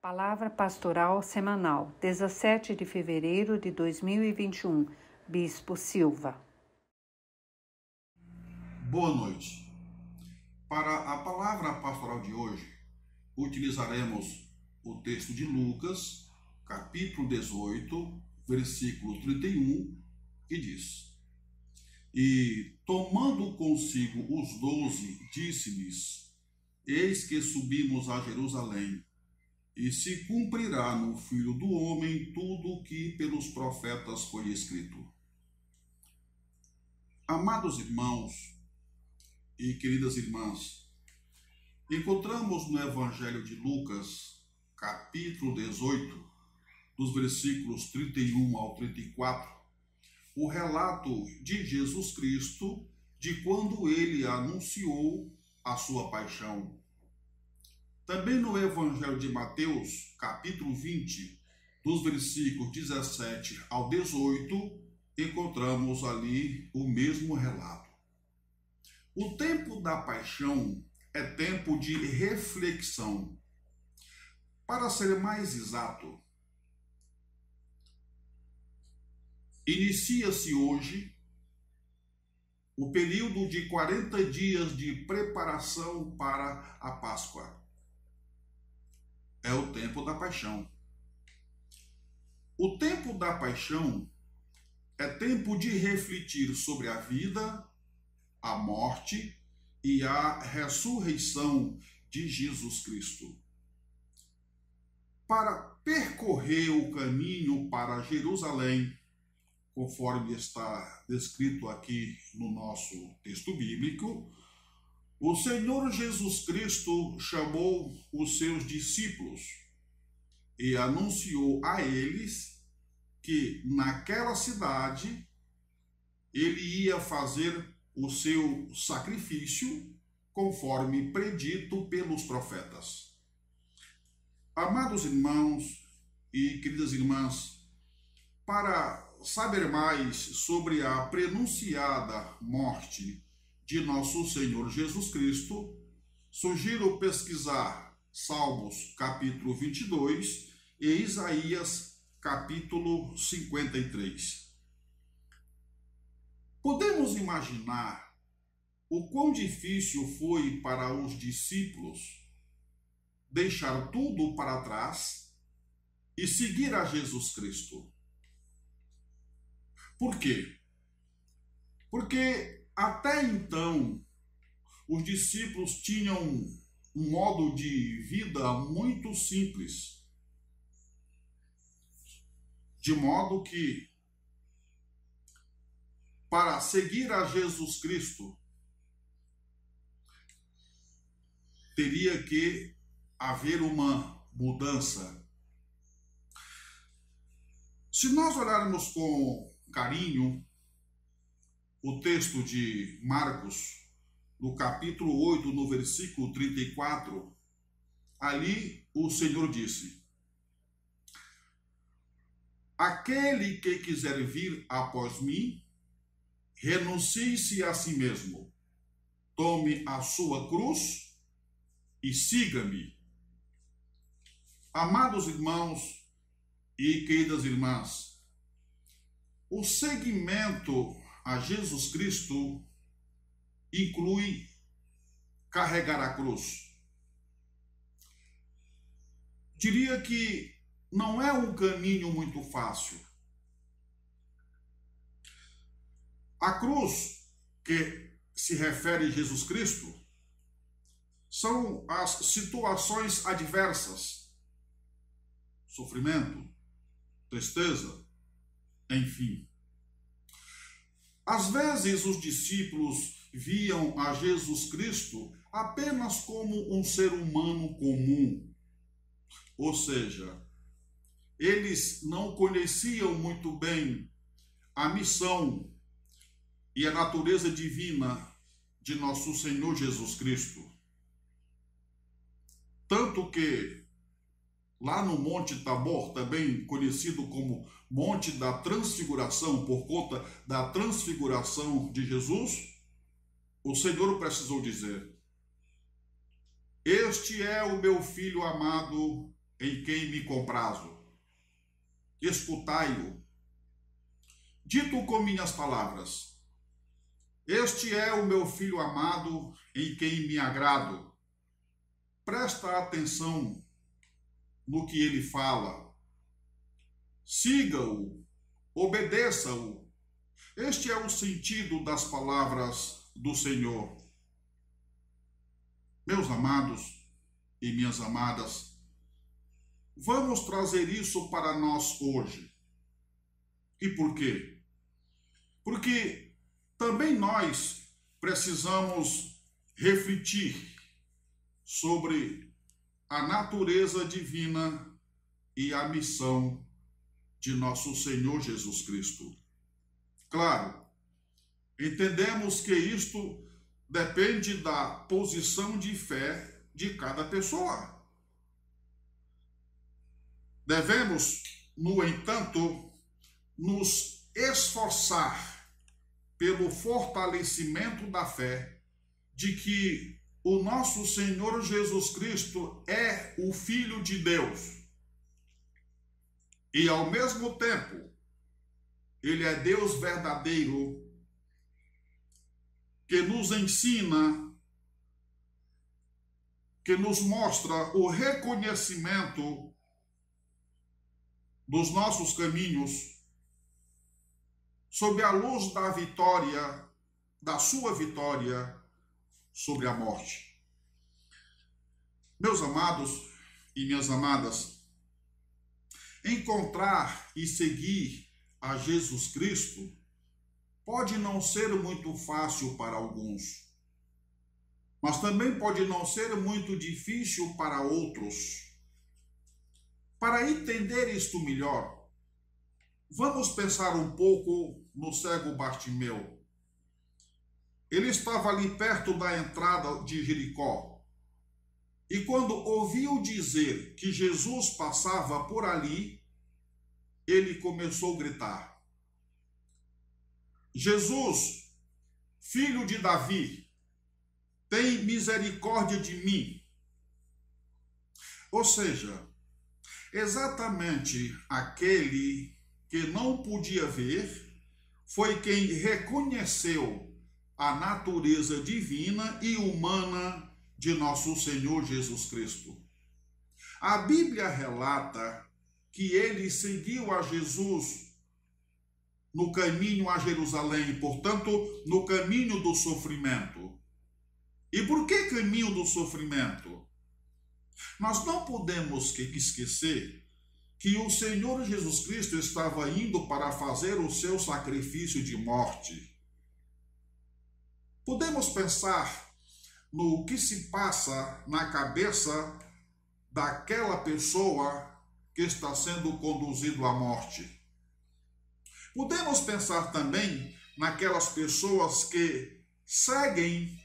Palavra Pastoral Semanal, 17 de fevereiro de 2021, Bispo Silva. Boa noite. Para a palavra pastoral de hoje, utilizaremos o texto de Lucas, capítulo 18, versículo 31, que diz: E, tomando consigo os 12, disse-lhes: Eis que subimos a Jerusalém, e se cumprirá no Filho do Homem tudo o que pelos profetas foi escrito. Amados irmãos e queridas irmãs, encontramos no Evangelho de Lucas, capítulo 18, dos versículos 31 ao 34, o relato de Jesus Cristo de quando ele anunciou a sua paixão. Também no Evangelho de Mateus, capítulo 20, dos versículos 17 ao 18, encontramos ali o mesmo relato. O tempo da paixão é tempo de reflexão. Para ser mais exato, inicia-se hoje o período de 40 dias de preparação para a Páscoa. É o tempo da paixão. O tempo da paixão é tempo de refletir sobre a vida, a morte e a ressurreição de Jesus Cristo. Para percorrer o caminho para Jerusalém, conforme está descrito aqui no nosso texto bíblico, o Senhor Jesus Cristo chamou os seus discípulos e anunciou a eles que naquela cidade ele ia fazer o seu sacrifício conforme predito pelos profetas. Amados irmãos e queridas irmãs, para saber mais sobre a prenunciada morte de nosso Senhor Jesus Cristo, sugiro pesquisar Salmos capítulo 22 e Isaías capítulo 53. Podemos imaginar o quão difícil foi para os discípulos deixar tudo para trás e seguir a Jesus Cristo. Por quê? Porque até então, os discípulos tinham um modo de vida muito simples, de modo que, para seguir a Jesus Cristo, teria que haver uma mudança. Se nós olharmos com carinho o texto de Marcos, no capítulo 8, no versículo 34, ali o Senhor disse: Aquele que quiser vir após mim, renuncie-se a si mesmo, tome a sua cruz e siga-me. Amados irmãos e queridas irmãs, o seguimento a Jesus Cristo inclui carregar a cruz. Diria que não é um caminho muito fácil. A cruz, que se refere a Jesus Cristo, são as situações adversas, sofrimento, tristeza, enfim. Às vezes os discípulos viam a Jesus Cristo apenas como um ser humano comum, ou seja, eles não conheciam muito bem a missão e a natureza divina de nosso Senhor Jesus Cristo. Tanto que lá no Monte Tabor, também conhecido como Monte da Transfiguração, por conta da transfiguração de Jesus, o Senhor precisou dizer: Este é o meu Filho amado, em quem me comprazo. Escutai-o. Dito com minhas palavras, este é o meu filho amado, em quem me agrado. Presta atenção no que ele fala. Siga-o, obedeça-o. Este é o sentido das palavras do Senhor. Meus amados e minhas amadas, vamos trazer isso para nós hoje. E por quê? Porque também nós precisamos refletir sobre a natureza divina e a missão de nosso Senhor Jesus Cristo. Claro, entendemos que isto depende da posição de fé de cada pessoa. Devemos, no entanto, nos esforçar pelo fortalecimento da fé de que o nosso Senhor Jesus Cristo é o Filho de Deus. E, ao mesmo tempo, Ele é Deus verdadeiro, que nos ensina, que nos mostra o reconhecimento dos nossos caminhos sob a luz da vitória, da sua vitória sobre a morte. Meus amados e minhas amadas, encontrar e seguir a Jesus Cristo pode não ser muito fácil para alguns, mas também pode não ser muito difícil para outros. Para entender isto melhor, vamos pensar um pouco no cego Bartimeu. Ele estava ali perto da entrada de Jericó, e quando ouviu dizer que Jesus passava por ali, ele começou a gritar: Jesus, filho de Davi, tem misericórdia de mim. Ou seja, exatamente aquele que não podia ver foi quem reconheceu a natureza divina e humana de nosso Senhor Jesus Cristo. A Bíblia relata que ele seguiu a Jesus no caminho a Jerusalém, portanto, no caminho do sofrimento. E por que caminho do sofrimento? Nós não podemos esquecer que o Senhor Jesus Cristo estava indo para fazer o seu sacrifício de morte. Podemos pensar no que se passa na cabeça daquela pessoa que está sendo conduzido à morte. Podemos pensar também naquelas pessoas que seguem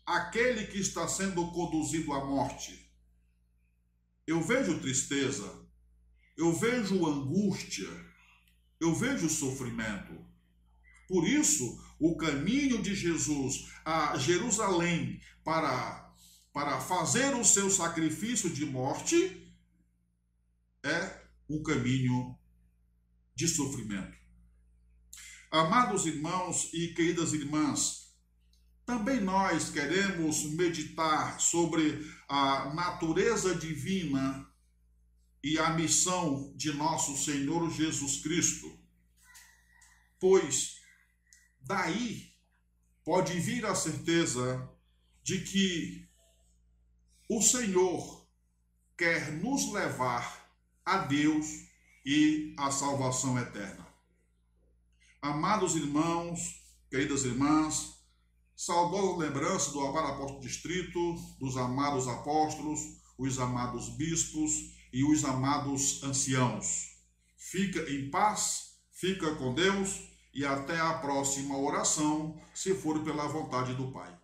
aquele que está sendo conduzido à morte. Eu vejo tristeza, eu vejo angústia, eu vejo sofrimento. Por isso, o caminho de Jesus a Jerusalém para fazer o seu sacrifício de morte é um caminho de sofrimento. Amados irmãos e queridas irmãs, também nós queremos meditar sobre a natureza divina e a missão de nosso Senhor Jesus Cristo, pois daí pode vir a certeza de que o Senhor quer nos levar a Deus e a salvação eterna. Amados irmãos, queridas irmãs, saudosa lembrança do amado apóstolo distrito, dos amados apóstolos, os amados bispos e os amados anciãos. Fica em paz, fica com Deus e até a próxima oração, se for pela vontade do Pai.